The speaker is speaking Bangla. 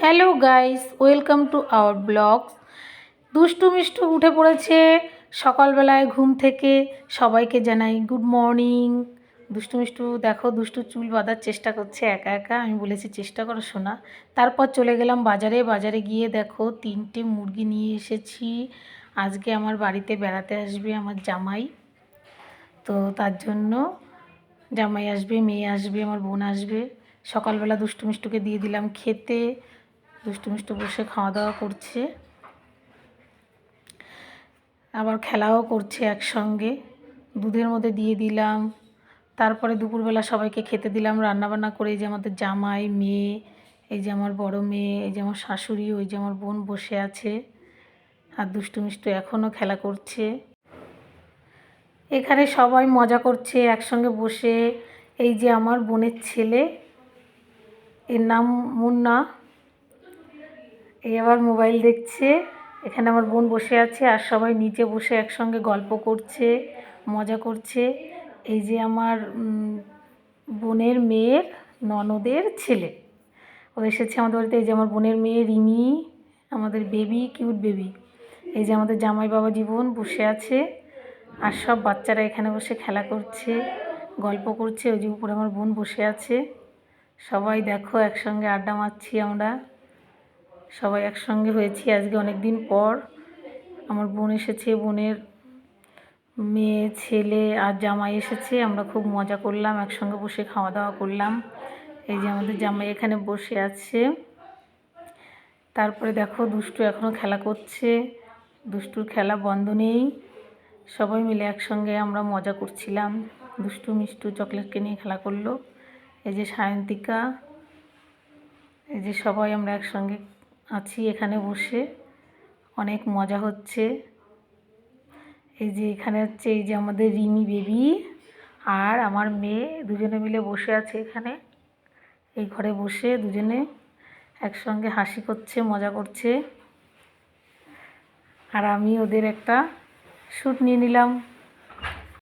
Hello guys, welcome to our vlogs. দুষ্টু মিষ্টু উঠে পড়েছে সকালবেলায় ঘুম থেকে। সবাইকে জানাই গুড মর্নিং। দুষ্টু মিষ্টু দেখো, দুষ্টু চুল বাঁধার চেষ্টা করছে একা একা। আমি বলেছি চেষ্টা করো শোনা। তারপর চলে গেলাম বাজারে। বাজারে গিয়ে দেখো 3টে মুরগি নিয়ে এসেছি। আজকে আমার বাড়িতে বেড়াতে আসবে আমার জামাই, তো তার জন্য জামাই আসবে, মেয়ে আসবে, আমার বোন আসবে। সকালবেলা দুষ্টু মিষ্টুকে দিয়ে দিলাম খেতে। দুষ্টু মিষ্টু বসে খাওয়া দাওয়া করছে, আবার খেলাও করছে একসঙ্গে। দুধের মধ্যে দিয়ে দিলাম। তারপরে দুপুরবেলা সবাইকে খেতে দিলাম রান্নাবান্না করে। এই যে আমাদের জামাই, মেয়ে, এই যে আমার বড় মেয়ে, এই যে আমার শাশুড়ি, ওই যে আমার বোন বসে আছে। আর দুষ্টু মিষ্টু এখনও খেলা করছে। এখানে সবাই মজা করছে একসঙ্গে বসে। এই যে আমার বোনের ছেলে, এর নাম মুন্না, এই আবার মোবাইল দেখছে। এখানে আমার বোন বসে আছে আর সবাই নিচে বসে একসঙ্গে গল্প করছে, মজা করছে। এই যে আমার বোনের মেয়ের ননদের ছেলে, ও এসেছে আমাদের বাড়িতে। এই যে আমার বোনের মেয়ে রিমি, আমাদের বেবি, কিউট বেবি। এই যে আমাদের জামাই বাবা জীবন বসে আছে। আর সব বাচ্চারা এখানে বসে খেলা করছে, গল্প করছে। ওই যে উপরে আমার বোন বসে আছে। সবাই দেখো একসঙ্গে আড্ডা মারছি আমরা। সবাই একসঙ্গে হয়েছি আজকে অনেক দিন পর। আমার বোন এসেছে, বোনের মেয়ে, ছেলে আর জামাই এসেছে। আমরা খুব মজা করলাম, একসঙ্গে বসে খাওয়া দাওয়া করলাম। এই যে আমাদের জামাই এখানে বসে আছে। তারপরে দেখো দুষ্টু এখনও খেলা করছে, দুষ্টুর খেলা বন্ধ নেই। সবাই মিলে একসঙ্গে আমরা মজা করছিলাম। দুষ্টু মিষ্টু চকলেটকে নিয়ে খেলা করলো। এই যে সায়ন্তিকা, এই যে সবাই আমরা একসঙ্গে আছি এখানে বসে, অনেক মজা হচ্ছে। এই যে এখানে হচ্ছে এই যে আমাদের রিমি বেবি আর আমার মেয়ে, দুজনে মিলে বসে আছে এখানে। এই ঘরে বসে দুজনে একসঙ্গে হাসি করছে, মজা করছে। আর আমি ওদের একটা শ্যুট নিয়ে নিলাম।